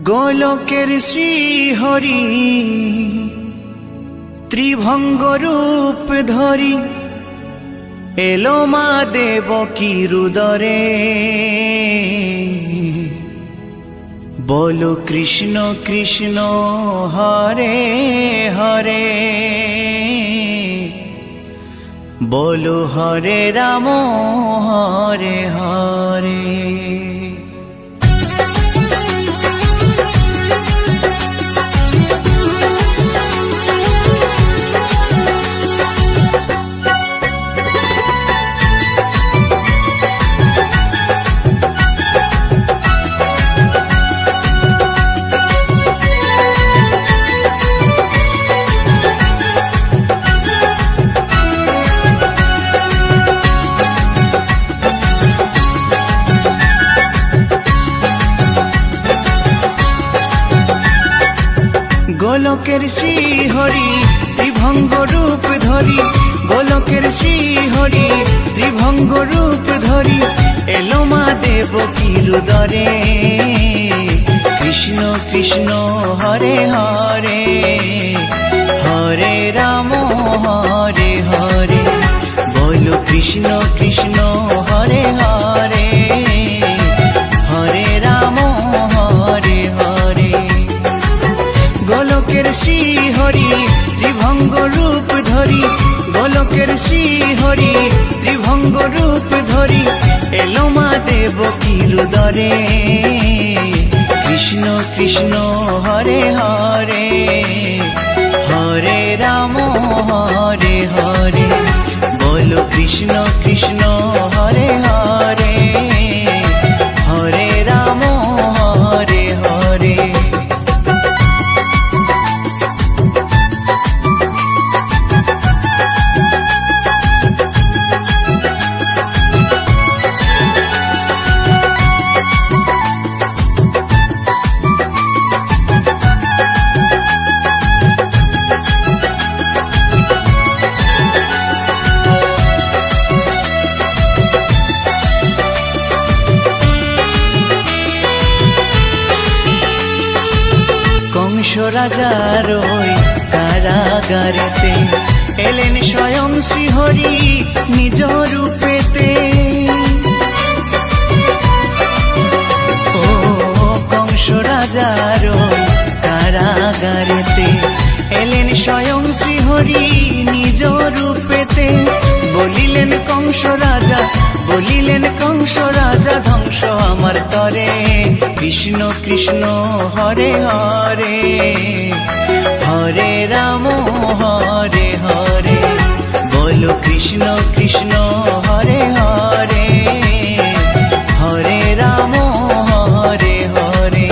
গোলকের শ্রীহরি ত্রিভঙ্গ রূপ ধরি এলো মা দেবকী রুদরে। বলো কৃষ্ণ কৃষ্ণ হরে হরে, বলো হরে রাম হরে হরে। গোলকের শ্রীহরি ত্রিভঙ্গ রূপ ধরি, গোলকের শ্রীহরি ত্রিভঙ্গ রূপ ধরি এলো মা দেবকী রুদরে। কৃষ্ণ কৃষ্ণ হরে হরে, হরে রাম হরে হরে, বলো কৃষ্ণ কৃষ্ণ হরে হরে, হরে রাম হরে হরে। গোলকের শ্রীহরি ত্রিভঙ্গ রূপ ধরি, গোলকের শ্রীহরি ত্রিভঙ্গ রূপ ধরি এলো মা দেবকী রুদরে। কৃষ্ণ কৃষ্ণ হরে হরে, হরে রাম হরে হরে, বলো কৃষ্ণ কৃষ্ণ হরে হরে, হরে রাম হরে হরে। কংস রাজার ওই কারাগারেতে এলেন স্বয়ং শ্রীহরি নিজ রূপেতে। ও কংস রাজার ওই কারাগারেতে এলেন স্বয়ং শ্রীহরি নিজ রূপেতে। বলিলেন কংস রাজা, বলিলেন কংস রাজা, ধ্বংস আমার তরে। কৃষ্ণ কৃষ্ণ হরে হরে, হরে রাম হরে হরে, বলো কৃষ্ণ কৃষ্ণ হরে হরে, হরে রাম হরে হরে।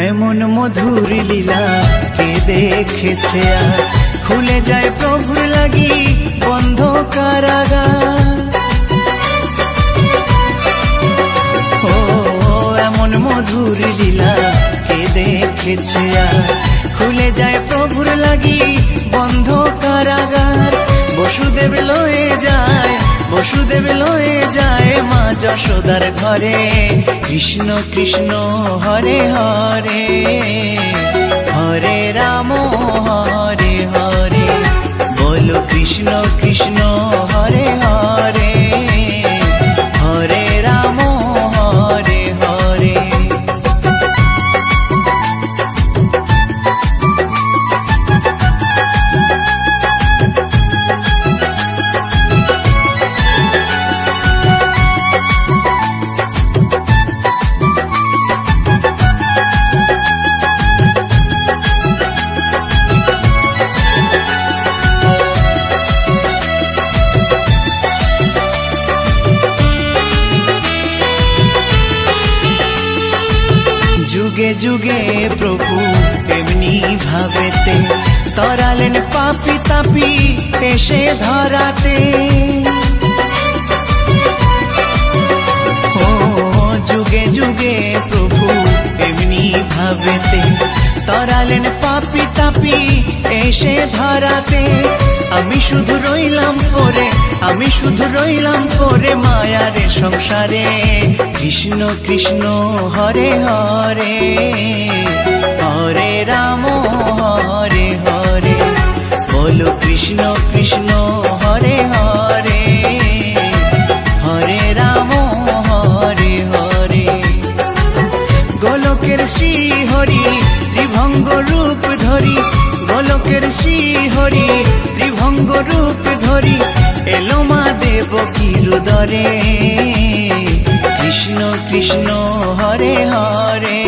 এমন মধুর লীলা কে দেখেছে আর, খুলে যায় প্রভুর লাগি বন্ধ কারাগার। ও এমন মধুর লীলা কে দেখেছে আর, খুলে যায় প্রভুর লাগি বন্ধ কারাগার। বসুদেব লয়ে যায়, বসুদেব লয়ে যায় মা যশোদার ঘরে। কৃষ্ণ কৃষ্ণ হরে হরে, হরে রাম হরে হরে, বলো কৃষ্ণ কৃষ্ণ হরে হরে, হরে রাম হরে হরে। যুগে যুগে প্রভু এমনি ভাবেতে তরালেন পাপি তাপি এসে ধরাতে। ও যুগে যুগে প্রভু এমনি ভাবেতে তরালেন পাপি তাপি এসে ধরাতে। আমি শুধু রইলাম পরে, আমি শুধু রইলাম পরে মায়ারে সংসারে। কৃষ্ণ কৃষ্ণ হরে হরে, হরে রাম হরে হরে। বলো কৃষ্ণ কৃষ্ণ হরে হরে, হরে রাম হরে হরে। গোলকের শ্রী হরি ত্রিভঙ্গ রূপ ধরি, গোলকের শ্রী হরি ত্রিভঙ্গ রূপ ধরি এলো মা দেবকীর উদরে। কৃষ্ণ কৃষ্ণ হরে হরে,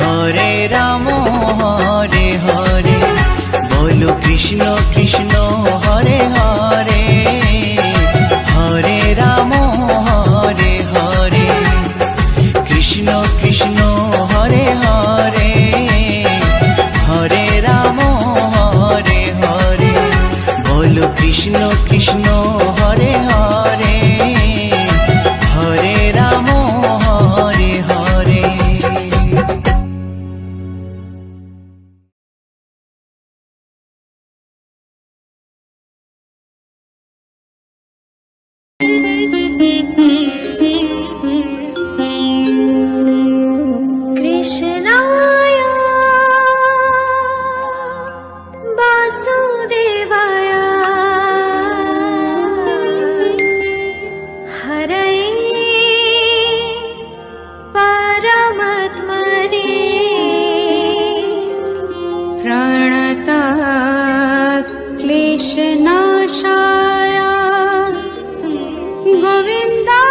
হরে রাম হরে হরে। বলো কৃষ্ণ কৃষ্ণ হরে হরে, হরে রাম হরে হরে। কৃষ্ণ কৃষ্ণ হরে হরে, হরে রাম হরে হরে। বলো কৃষ্ণ কৃষ্ণ হরে হরে, হরে রাম হরে হরে। कृष्णाय वासुदेवाय हरये परमात्मने प्रणतात् क्लेशनाशाय गोविन्दा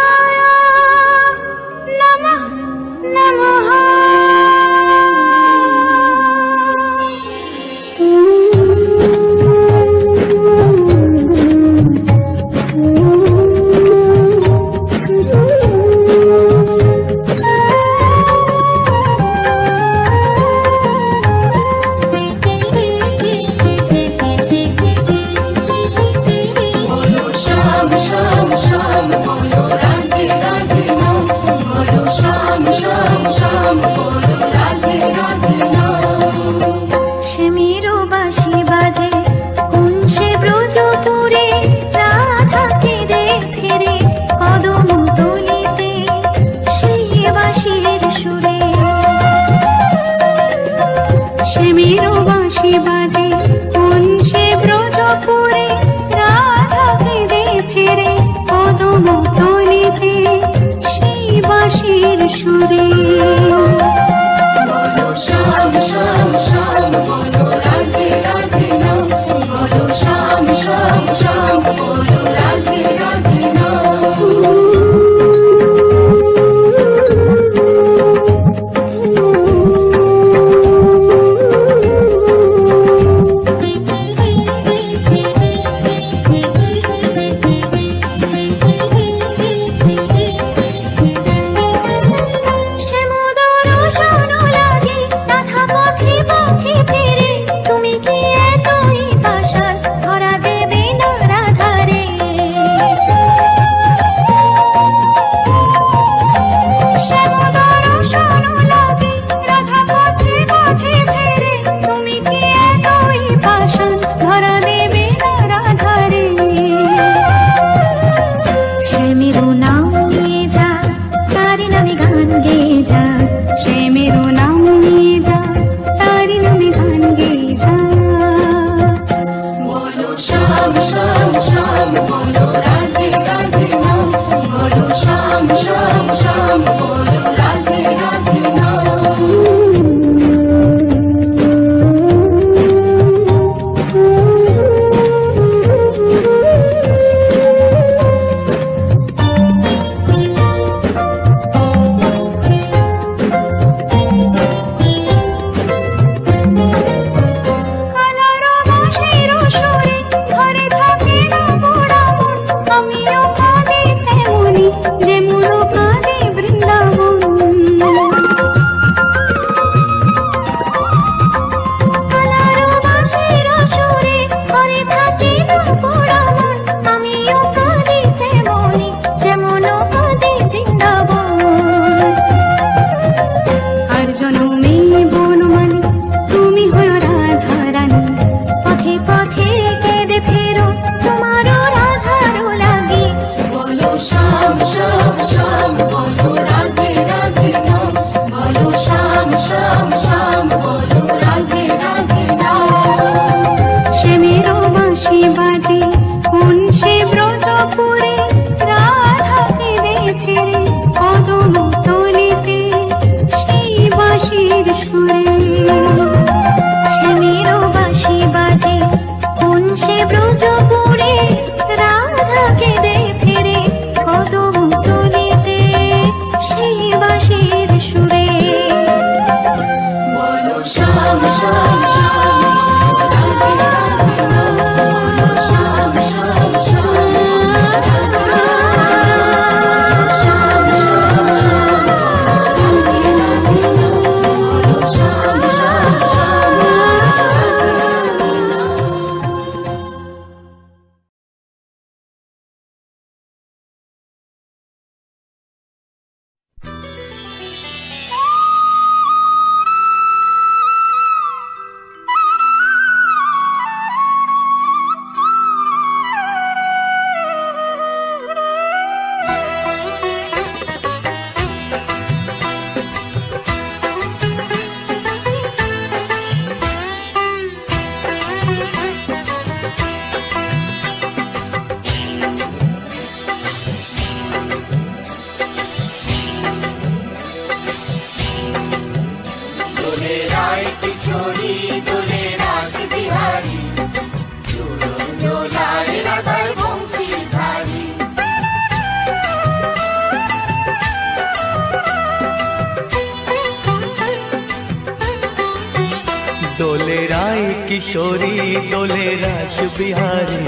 কিশোরী দোলে রাস বিহারী,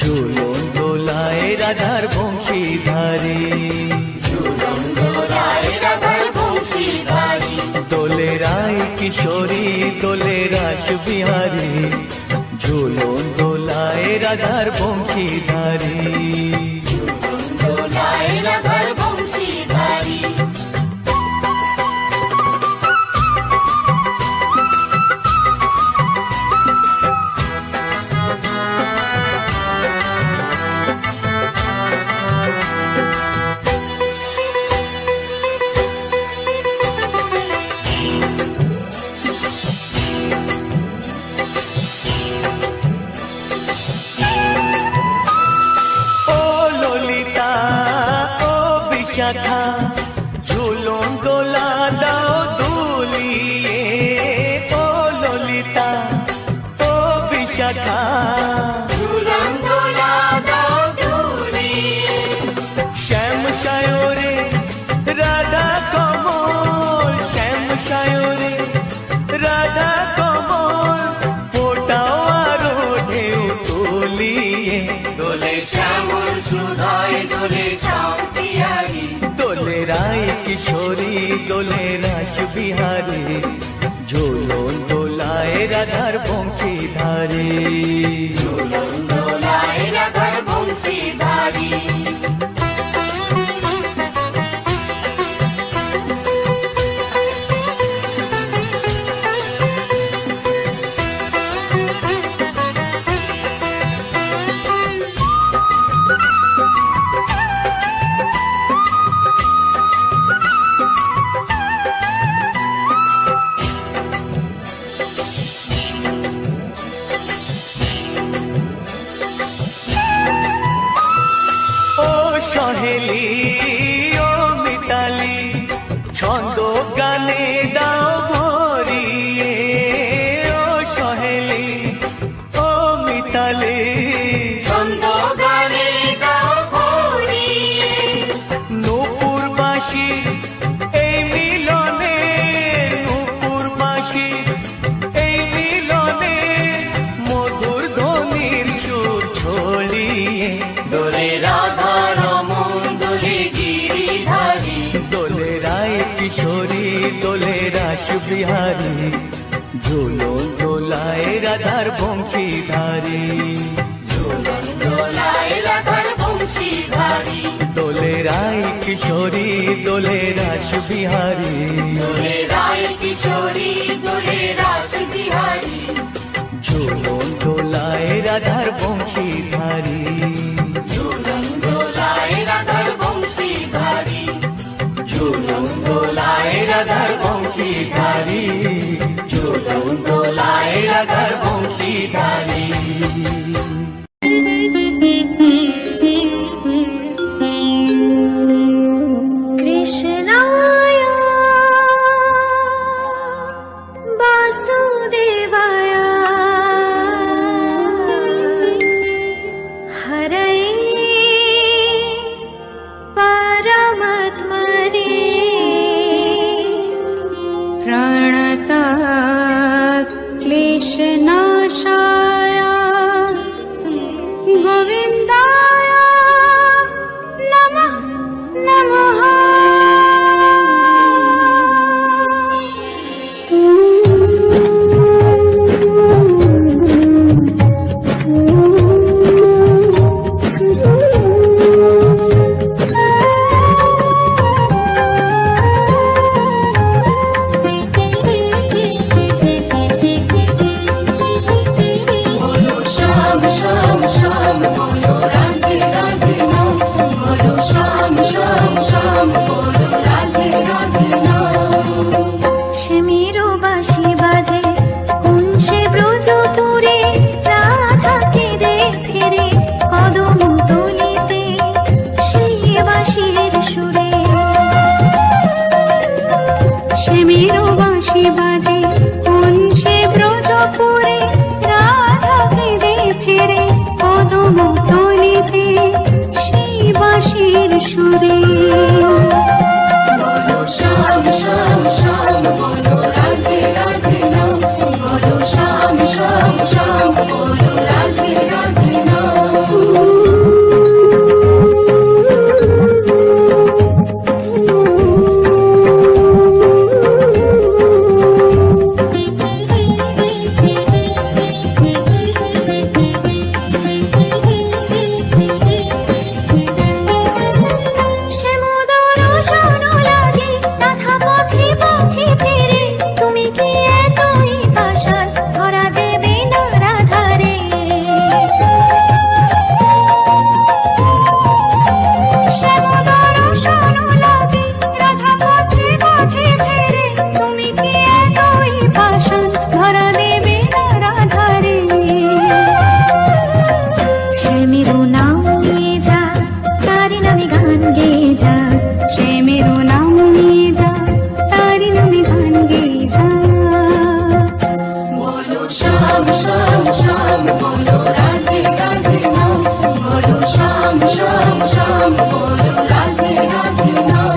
ঝুলন দোলায় রাধার বংশীধারী। দোলে রায় কিশোরী দোলে রাস বিহারী, ঝুলন দোলায় রাধার বংশীধারী। শাখা ঝুলন দোলা দাও দুলিয়ে, ও ললিতা ও বিশাখা ঝুলন দোলা দাও দুলিয়ে। শ্যাম সায়রে রাধা কমল, শ্যাম সায়রে রাধা কমল, ফোটাও আরো ঢেউ তুলিয়ে। দোলে শ্যামল সুধায় দোলে শান্তিয়ারি, দোলে রায় কিশোরী দোলে রাস বিহারী, ঝুলন দোলায় রাধার বংশীধারী। ঝুলন দোলায় রাধার বংশীধারী। সহেলি ও মিতালি ছন্দ গানে দাও ভরিয়ে, ও সহেলি ও মিতালি ছন্দ গানে দাও ভরিয়ে। নূপুর বাঁশি এই মিলনে, নূপুর বাঁশি এই মিলনে, মধুর ধ্বনির সুর ছড়িয়ে। দোলে রাধা কিশোরী দোলে রাস বিহারী, ঝুলন দোলায় রাধার বংশীধারী। ঝুলন দোলায় রাধার বংশীধারী। দোলে রায় কিশোরী দোলে রাস বিহারী, দোলে রায় কিশোরী দোলে রাস বিহারী, ঝুলন দোলায় রাধার বংশীধারী। ঝুলন দোলায় রাধার বংশীধারী, ঝুলন দোলায় রাধার বংশীধারী, ঝুলন দোলায় রাধার বংশীধারী। কৃষ্ণায় বাসুদেবায় হরয়ে পরমাত্মনে প্रणता क्लेशनाशाय गोविन्दाय नमः नमः। Sham, sham, sham, bolo radhe radhe nam, bolo sham, sham. গান গেয়ে যা, শ্যামেরও নাম নিয়ে যা, তারি নামে গান গেয়ে যা। বলো শ্যাম শ্যাম শ্যাম, বলো রাধে রাধে নাম, বলো শ্যাম শ্যাম শ্যাম, বলো রাধে রাধে নাম।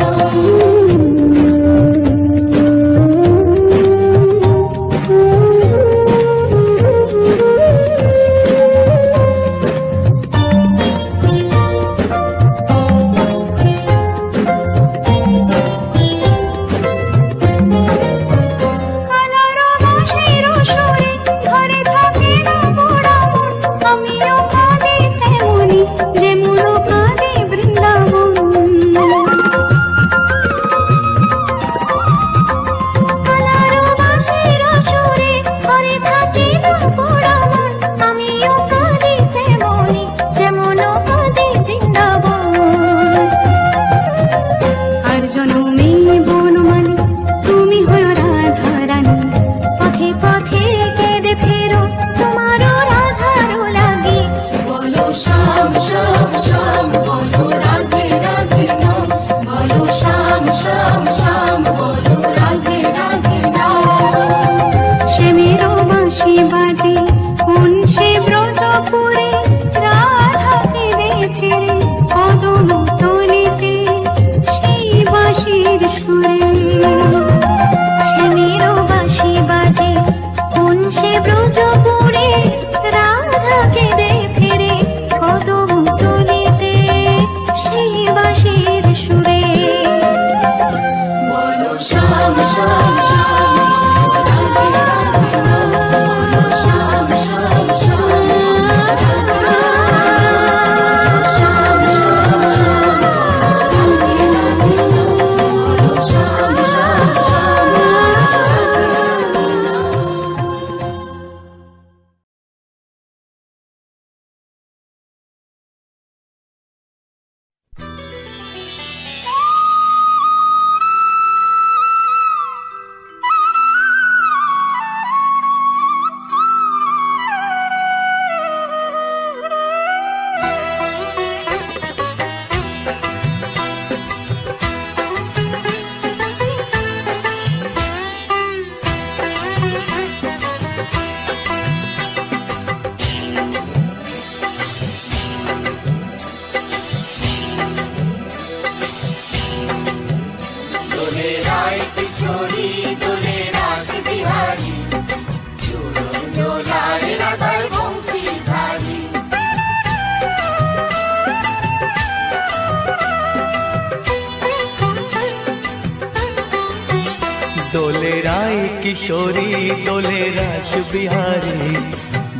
দোলে রায় কিশোরী দোলে রাস বিহারী,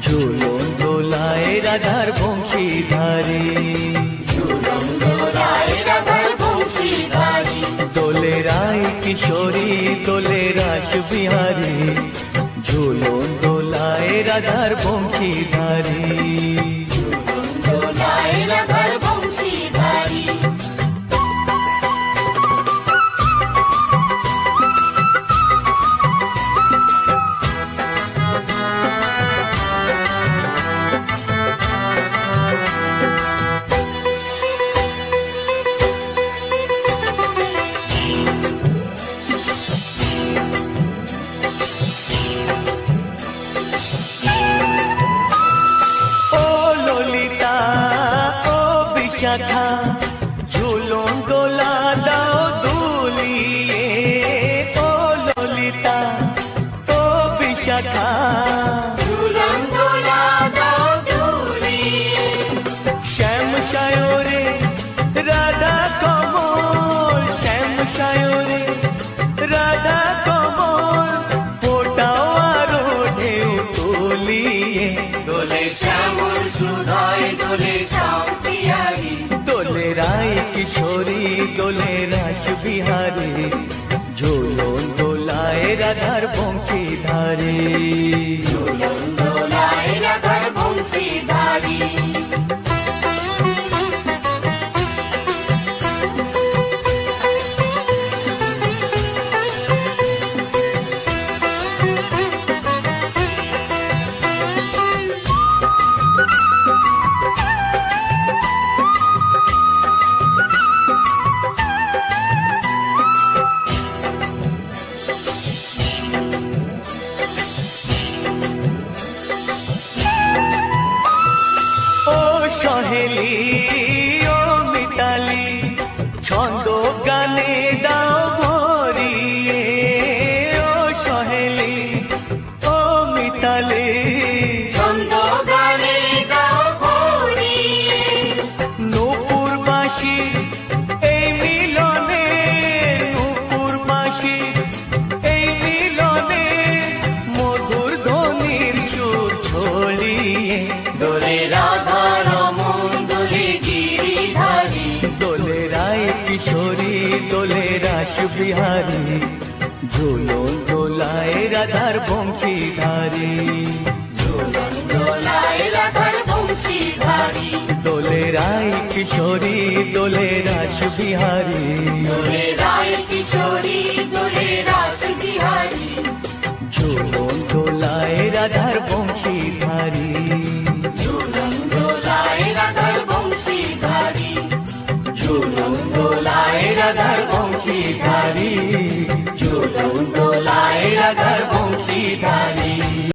ঝুলন দোলায় রাধার বংশীধারী। দোলে রায় কিশোরী দোলে রাস বিহারী, ঝুলন দোলায় রাধার বংশীধারী। ঝুলন দোলা দাও দুলিয়ে, ও ললিতা ও বিশাখা। ঝুলন দোলা দাও দুলিয়ে, শ্যাম সায়রে রাধা কমল, শ্যাম সায়রে রাধা কমল, ফোটাও আরো ঢেউ তুলিয়ে। দোলে শ্যামল সুধায় দোলে শ্যাম পিয়ারি, দোলে রায় কিশোরী দোলে রাস বিহারী, ঝুলন দোলায় রাধার বংশীধারী। ঝুলন দোলায় রাধার বংশীধারী। ছন্দ গানে দাও ভরিয়ে ও সহেলি ও মিতালি ছন্দ গানে দাও ভরিয়ে নূপুরবাসী এই মিলনে নূপুরবাসী এই মিলনে মধুর ধ্বনির সুর ছড়িয়ে দোলে রাধা রমন দোলে গিরিধারী দোলে রায় কিশোরী দোলে রাস বিহারী ঝুলন দোলায় রাধার বংশীধারী ঝুলন দোলায় রাধার বংশীধারী দোলে রায় কিশোরী দোলে রাস বিহারী দোলে রায় কিশোরী দোলে রাস বিহারী ঝুলন দোলায় রাধার বংশীধারী ঝুলন দোলায় রাধার বংশীধারী ঝুলন দোলায় রাধার বংশীধারী ঝুলন দোলায় রাধার বংশীধারী